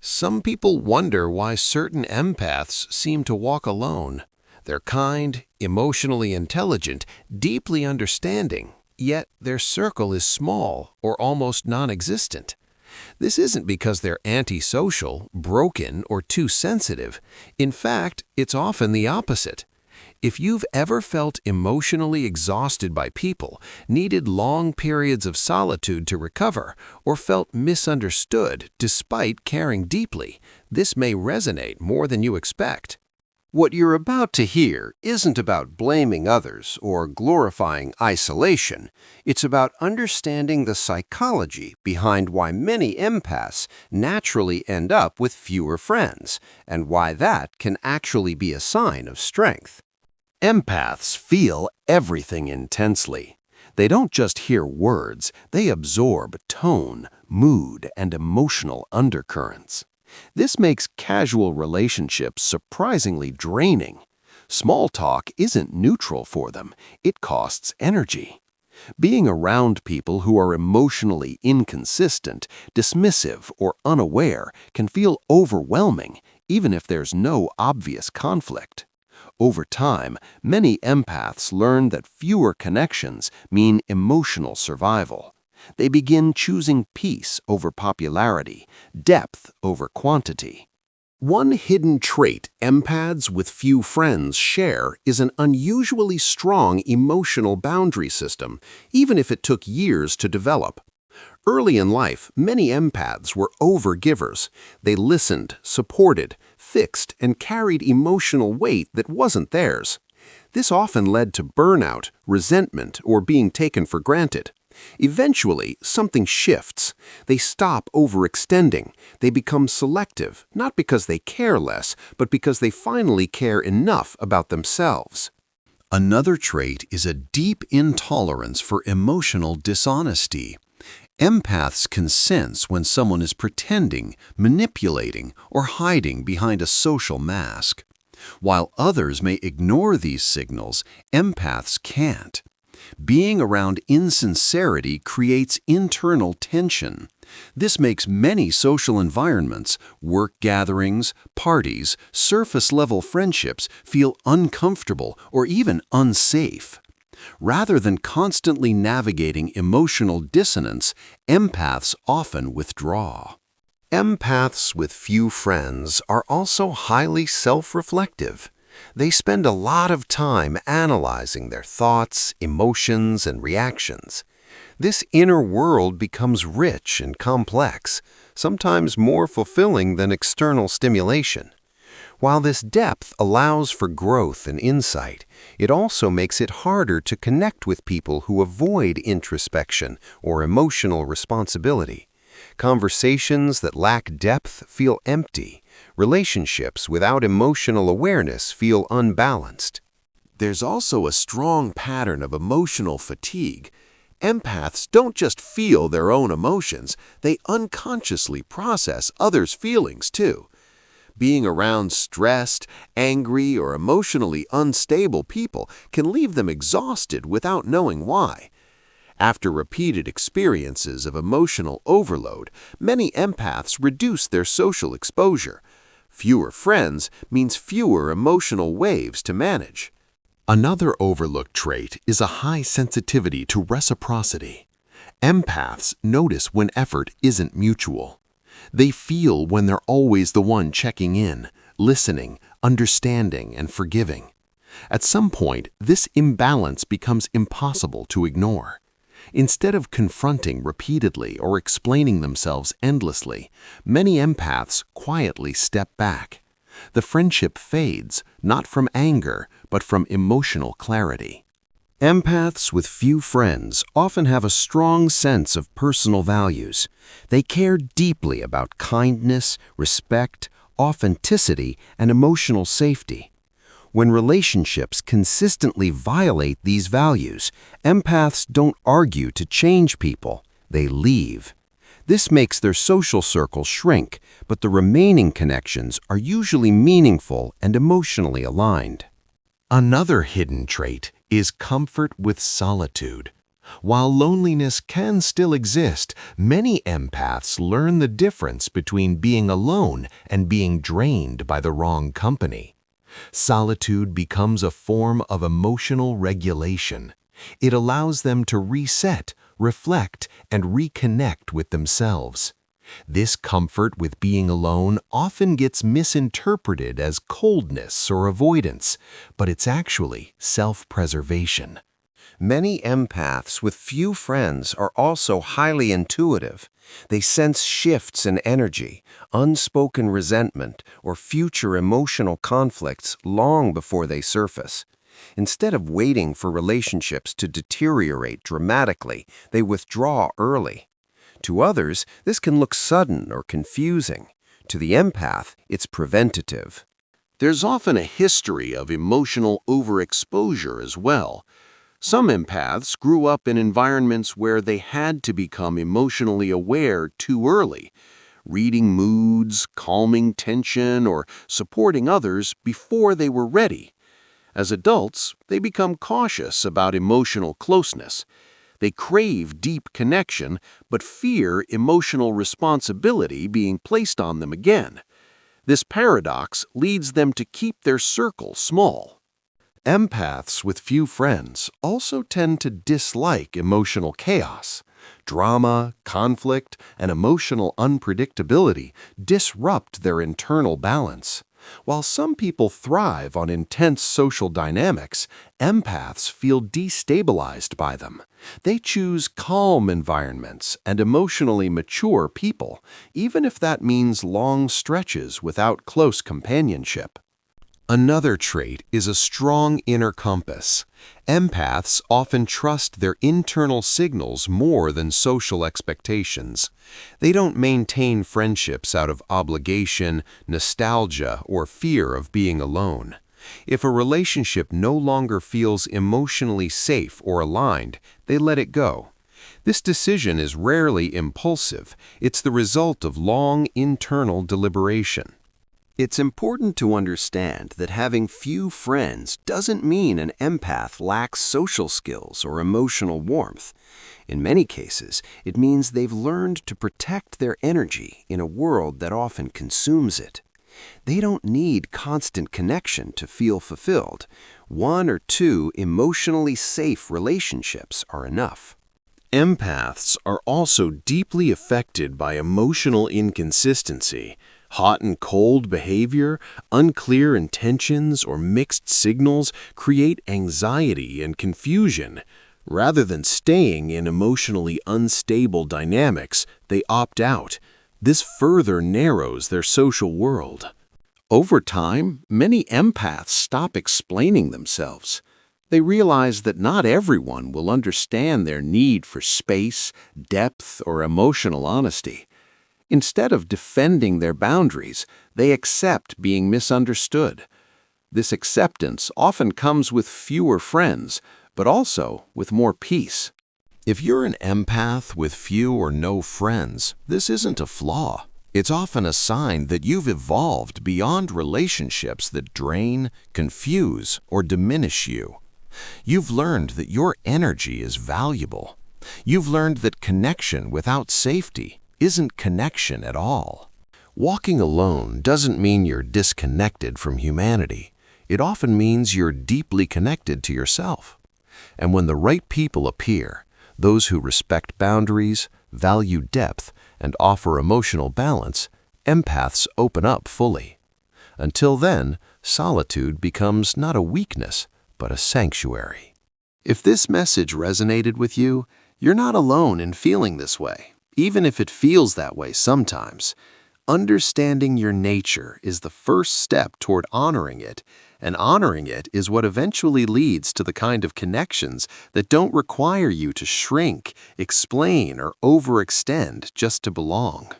Some people wonder why certain empaths seem to walk alone. They're kind, emotionally intelligent, deeply understanding, yet their circle is small or almost non-existent. This isn't because they're antisocial, broken, or too sensitive. In fact, it's often the opposite. If you've ever felt emotionally exhausted by people, needed long periods of solitude to recover, or felt misunderstood despite caring deeply, this may resonate more than you expect. What you're about to hear isn't about blaming others or glorifying isolation. It's about understanding the psychology behind why many empaths naturally end up with fewer friends, and why that can actually be a sign of strength. Empaths feel everything intensely. They don't just hear words, they absorb tone, mood, and emotional undercurrents. This makes casual relationships surprisingly draining. Small talk isn't neutral for them, it costs energy. Being around people who are emotionally inconsistent, dismissive, or unaware can feel overwhelming, even if there's no obvious conflict. Over time, many empaths learn that fewer connections mean emotional survival. They begin choosing peace over popularity, depth over quantity. One hidden trait empaths with few friends share is an unusually strong emotional boundary system, even if it took years to develop. Early in life, many empaths were overgivers. They listened, supported, fixed, and carried emotional weight that wasn't theirs. This often led to burnout, resentment, or being taken for granted. Eventually, something shifts. They stop overextending. They become selective, not because they care less, but because they finally care enough about themselves. Another trait is a deep intolerance for emotional dishonesty. Empaths can sense when someone is pretending, manipulating, or hiding behind a social mask. While others may ignore these signals, empaths can't. Being around insincerity creates internal tension. This makes many social environments, work gatherings, parties, surface-level friendships feel uncomfortable or even unsafe. Rather than constantly navigating emotional dissonance, empaths often withdraw. Empaths with few friends are also highly self-reflective. They spend a lot of time analyzing their thoughts, emotions, and reactions. This inner world becomes rich and complex, sometimes more fulfilling than external stimulation. While this depth allows for growth and insight, it also makes it harder to connect with people who avoid introspection or emotional responsibility. Conversations that lack depth feel empty. Relationships without emotional awareness feel unbalanced. There's also a strong pattern of emotional fatigue. Empaths don't just feel their own emotions, they unconsciously process others' feelings too. Being around stressed, angry, or emotionally unstable people can leave them exhausted without knowing why. After repeated experiences of emotional overload, many empaths reduce their social exposure. Fewer friends means fewer emotional waves to manage. Another overlooked trait is a high sensitivity to reciprocity. Empaths notice when effort isn't mutual. They feel when they're always the one checking in, listening, understanding, and forgiving. At some point, this imbalance becomes impossible to ignore. Instead of confronting repeatedly or explaining themselves endlessly, many empaths quietly step back. The friendship fades, not from anger, but from emotional clarity. Empaths with few friends often have a strong sense of personal values. They care deeply about kindness, respect, authenticity, and emotional safety. When relationships consistently violate these values, empaths don't argue to change people, they leave. This makes their social circle shrink, but the remaining connections are usually meaningful and emotionally aligned. Another hidden trait is comfort with solitude. While loneliness can still exist, many empaths learn the difference between being alone and being drained by the wrong company. Solitude becomes a form of emotional regulation. It allows them to reset, reflect, and reconnect with themselves. This comfort with being alone often gets misinterpreted as coldness or avoidance, but it's actually self-preservation. Many empaths with few friends are also highly intuitive. They sense shifts in energy, unspoken resentment, or future emotional conflicts long before they surface. Instead of waiting for relationships to deteriorate dramatically, they withdraw early. To others, this can look sudden or confusing. To the empath, it's preventative. There's often a history of emotional overexposure as well. Some empaths grew up in environments where they had to become emotionally aware too early, reading moods, calming tension, or supporting others before they were ready. As adults, they become cautious about emotional closeness. They crave deep connection, but fear emotional responsibility being placed on them again. This paradox leads them to keep their circle small. Empaths with few friends also tend to dislike emotional chaos. Drama, conflict, and emotional unpredictability disrupt their internal balance. While some people thrive on intense social dynamics, empaths feel destabilized by them. They choose calm environments and emotionally mature people, even if that means long stretches without close companionship. Another trait is a strong inner compass. Empaths often trust their internal signals more than social expectations. They don't maintain friendships out of obligation, nostalgia, or fear of being alone. If a relationship no longer feels emotionally safe or aligned, they let it go. This decision is rarely impulsive. It's the result of long internal deliberation. It's important to understand that having few friends doesn't mean an empath lacks social skills or emotional warmth. In many cases, it means they've learned to protect their energy in a world that often consumes it. They don't need constant connection to feel fulfilled. One or two emotionally safe relationships are enough. Empaths are also deeply affected by emotional inconsistency. Hot and cold behavior, unclear intentions, or mixed signals create anxiety and confusion. Rather than staying in emotionally unstable dynamics, they opt out. This further narrows their social world. Over time, many empaths stop explaining themselves. They realize that not everyone will understand their need for space, depth, or emotional honesty. Instead of defending their boundaries, they accept being misunderstood. This acceptance often comes with fewer friends, but also with more peace. If you're an empath with few or no friends, this isn't a flaw. It's often a sign that you've evolved beyond relationships that drain, confuse, or diminish you. You've learned that your energy is valuable. You've learned that connection without safety isn't connection at all. Walking alone doesn't mean you're disconnected from humanity. It often means you're deeply connected to yourself. And when the right people appear, those who respect boundaries, value depth, and offer emotional balance, empaths open up fully. Until then, solitude becomes not a weakness, but a sanctuary. If this message resonated with you, you're not alone in feeling this way. Even if it feels that way sometimes, understanding your nature is the first step toward honoring it, and honoring it is what eventually leads to the kind of connections that don't require you to shrink, explain, or overextend just to belong.